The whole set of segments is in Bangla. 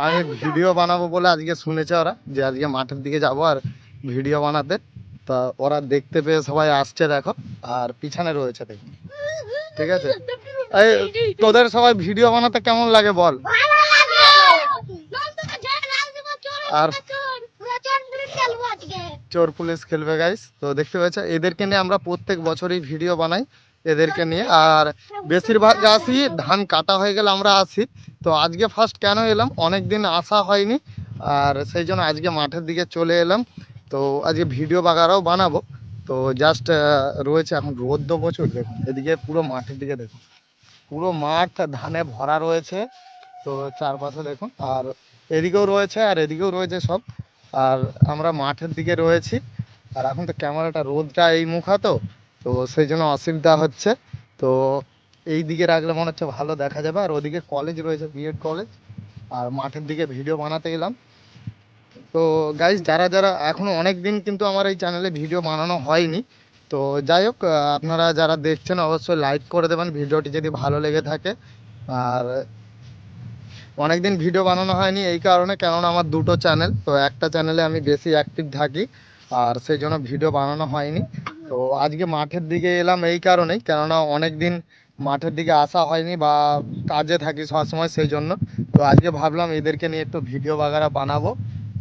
আমি ভিডিও বানাবো বলে আজকে শুনেছে ওরা যে আজকে মাঠের দিকে যাব আর ভিডিও বানাতে। তা ওরা দেখতে পেয়ে সবাই আসছে দেখো, আর পিছনে রয়েছে দেখো। ঠিক আছে, এই তোদের সবাই ভিডিও বানাতে কেমন লাগে বল? আর চোর পুলিশ খেলবে গাইস। তো দেখতে পাচ্ছ এদেরকে নিয়ে আমরা প্রত্যেক বছরই ভিডিও বানাই এদেরকে নিয়ে। আর বেশিরভাগ আসি ধান কাটা হয়ে গেলে আমরা আসি। তো আজকে ফার্স্ট কেন এলাম, অনেক দিন আসা হয়নি, আর সেই জন্য আজকে মাঠের দিকে চলে এলাম। তো আজকে ভিডিও বাগারাও বানাবো। তো জাস্ট রয়েছে এখন রোদ্দ প্রচুর, দেখুন এদিকে পুরো মাঠের দিকে দেখুন, পুরো মাঠ ধানে ভরা রয়েছে। তো চারপাশে দেখুন, আর এদিকেও রয়েছে আর এদিকেও রয়েছে সব। আর আমরা মাঠের দিকে রয়েছি, আর এখন তো ক্যামেরাটা রোদটা এই মুখা তো, তো সেই জন্য অসুবিধা হচ্ছে। তো এই দিকে রাখলে মনে হচ্ছে ভালো দেখা যাবে, আর ওদিকে কলেজ রয়েছে, বিএড কলেজ। আর মাঠের দিকে ভিডিও বানাতে এলাম। তো গাইজ যারা যারা এখনো অনেক দিন কিন্তু আমার এই চ্যানেলে ভিডিও বানানো হয়নি। তো যাই হোক, আপনারা যারা দেখছেন অবশ্যই লাইক করে দেবেন ভিডিওটি যদি ভালো লেগে থাকে। আর অনেকদিন ভিডিও বানানো হয়নি এই কারণে, কেননা আমার দুটো চ্যানেল, তো একটা চ্যানেলে আমি বেশি অ্যাক্টিভ থাকি, আর সেই জন্য ভিডিও বানানো হয়নি। তো আজকে মাঠের দিকে এলাম এই কারণেই, কেননা অনেক দিন মাঠের দিকে আসা হয়নি বা কাজে থাকি সবসময়, সেই জন্য। তো আজকে ভাবলাম এদেরকে নিয়ে একটু ভিডিও বাগারা বানাবো।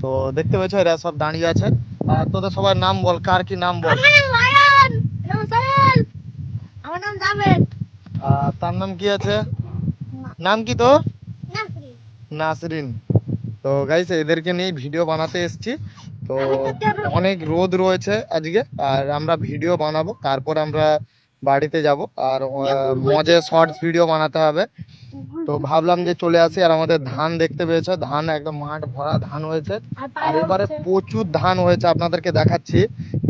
তো দেখতে পেয়েছো এরা সব দাঁড়িয়ে আছে। আর তোদের সবার নাম বল, কার কি নাম বল? আমার নাম জাভেদ। তার নাম কি আছে? নাম কি তো? নাসরিন। তো গাইস এদেরকে নিয়ে ভিডিও বানাতে এসেছি। তো অনেক রোদ রয়েছে আজকে, আর আমরা ভিডিও বানাবো, তারপর আমরা বাড়িতে যাব। আর মজে শর্টস ভিডিও বানাতে হবে। তো ভাবলাম যে চলে আসি। আর আমাদের ধান দেখতে পেয়েছো, ধান একদম মাঠ ভরা ধান হয়েছে। আর এবারে প্রচুর ধান হয়েছে, আপনাদেরকে দেখাচ্ছি।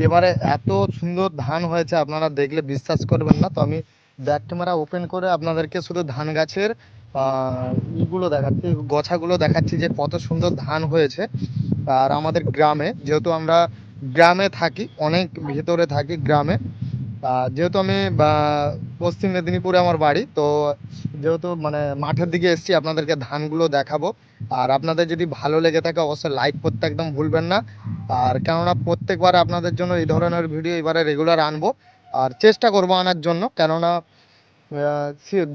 এবারে এত সুন্দর ধান হয়েছে, আপনারা দেখলে বিশ্বাস করবেন না। তো আমি ব্যাক ক্যামেরা ওপেন করে আপনাদেরকে শুধু ধান গাছের ইগুলো দেখাচ্ছি, গোছাগুলো দেখাচ্ছি যে কত সুন্দর ধান হয়েছে। আর আমাদের গ্রামে, যেহেতু আমরা গ্রামে থাকি, অনেক ভেতরে থাকি গ্রামে, যেহেতু আমি পশ্চিম মেদিনীপুরে আমার বাড়ি, তো যেহেতু মানে মাঠের দিকে এসেছি আপনাদেরকে ধানগুলো দেখাবো। আর আপনাদের যদি ভালো লেগে থাকে অবশ্যই লাইক করতে একদম ভুলবেন না। আর কেননা প্রত্যেকবার আপনাদের জন্য এই ধরনের ভিডিও এবারে রেগুলার আনবো, আর চেষ্টা করবো আনার জন্য। কেননা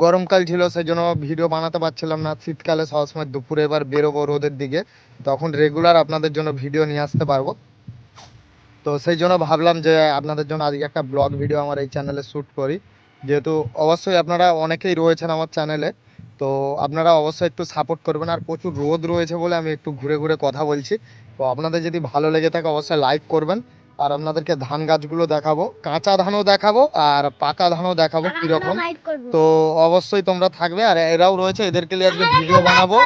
গরমকাল ছিল সেই জন্য ভিডিও বানাতে পারছিলাম না, শীতকালে সবসময় দুপুরে এবার বেরোবো রোদের দিকে, তখন রেগুলার আপনাদের জন্য ভিডিও নিয়ে আসতে পারবো। তো সেই জন্য ভাবলাম যে আপনাদের জন্য আজকে একটা ব্লগ ভিডিও আমার এই চ্যানেলে শ্যুট করি। যেহেতু অবশ্যই আপনারা অনেকেই রয়েছেন আমার চ্যানেলে, তো আপনারা অবশ্যই একটু সাপোর্ট করবেন। আর প্রচুর রোদ রয়েছে বলে আমি একটু ঘুরে ঘুরে কথা বলছি। তো আপনাদের যদি ভালো লেগে থাকে অবশ্যই লাইক করবেন। আর আপনাদেরকে ধান গাছগুলো দেখাবো, কাঁচা ধানও দেখাবো আর পাকা ধানও দেখাবো কিরকম। তো অবশ্যই তোমরা থাকবে, আর এরাও রয়েছে, এদেরকে নিয়ে আজকে ভিডিও বানাবো।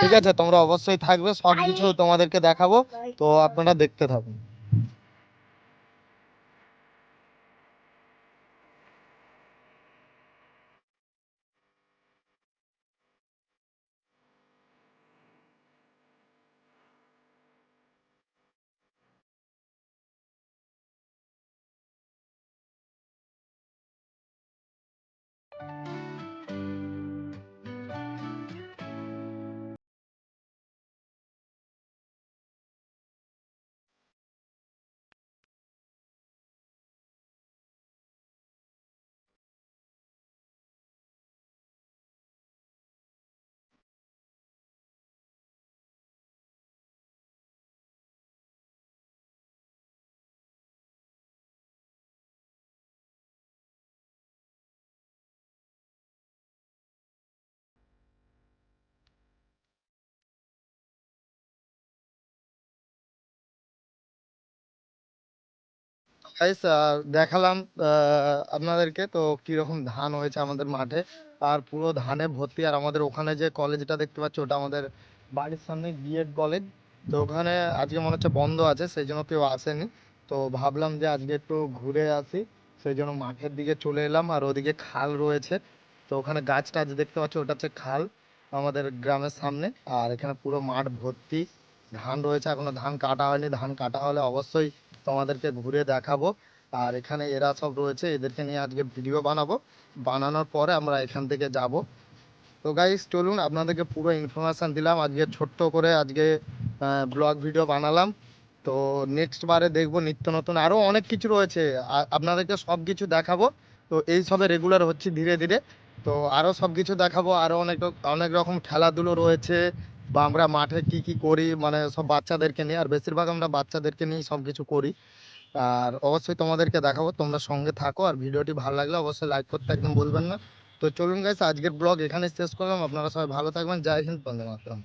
ঠিক আছে, তোমরা অবশ্যই থাকবে, সব কিছু তোমাদেরকে দেখাবো। তো আপনারা দেখতে থাকুন। গাইস দেখালাম আপনাদেরকে তো কিরকম ধান হয়েছে আমাদের মাঠে। আর পুরো ধানে ভর্তি। আর আমাদের ওখানে যে কলেজটা দেখতে পাচ্ছ ওটা আমাদের বাড়ির সামনে বিএড কলেজ। তো ওখানে আজকে মনে হচ্ছে বন্ধ আছে, সেই জন্য কেউ আসেনি। তো ভাবলাম যে আজকে একটু ঘুরে আসি, সেই জন্য মাঠের দিকে চলে এলাম। আর ওদিকে খাল রয়েছে, তো ওখানে গাছ টাছ দেখতে পাচ্ছ, ওটা হচ্ছে খাল আমাদের গ্রামের সামনে। আর এখানে পুরো মাঠ ভর্তি ধান রয়েছে, এখনো ধান কাটা হয়নি, ধান কাটা হলে অবশ্যই তোমাদেরকে ঘুরে দেখাবো। আর এখানে এরা সব রয়েছে, এদেরকে নিয়ে আজকে ভিডিও বানাবো। বানানোর পরে আমরা এখান থেকে যাব। তো গাইস চলুন আপনাদেরকে পুরো ইনফরমেশন দিলাম, আজকে ছোট্ট করে আজকে ব্লগ ভিডিও বানালাম। তো নেক্সট বারে দেখবো নিত্য নতুন আরো অনেক কিছু রয়েছে, আপনাদেরকে সব কিছু দেখাবো। তো এই সবে রেগুলার হচ্ছে ধীরে ধীরে। তো আরো সব কিছু দেখাবো, আরো অনেক অনেক রকম খেলাধুলো রয়েছে, বা আমরা মাঠে কি কি করি, মানে সব বাচ্চাদেরকে নিয়ে, আর বেশিরভাগ আমরা বাচ্চাদেরকে নিয়ে সব কিছু করি। আর অবশ্যই তোমাদেরকে দেখাবো, তোমরা সঙ্গে থাকো, আর ভিডিওটি ভালো লাগলে অবশ্যই লাইক করতে একদম ভুলবেন না। তো চলুন গাইস, আজকের ব্লগ এখানে শেষ করলাম। আপনারা সবাই ভালো থাকবেন। জয় হিন্দ, বন্দে মাতরম।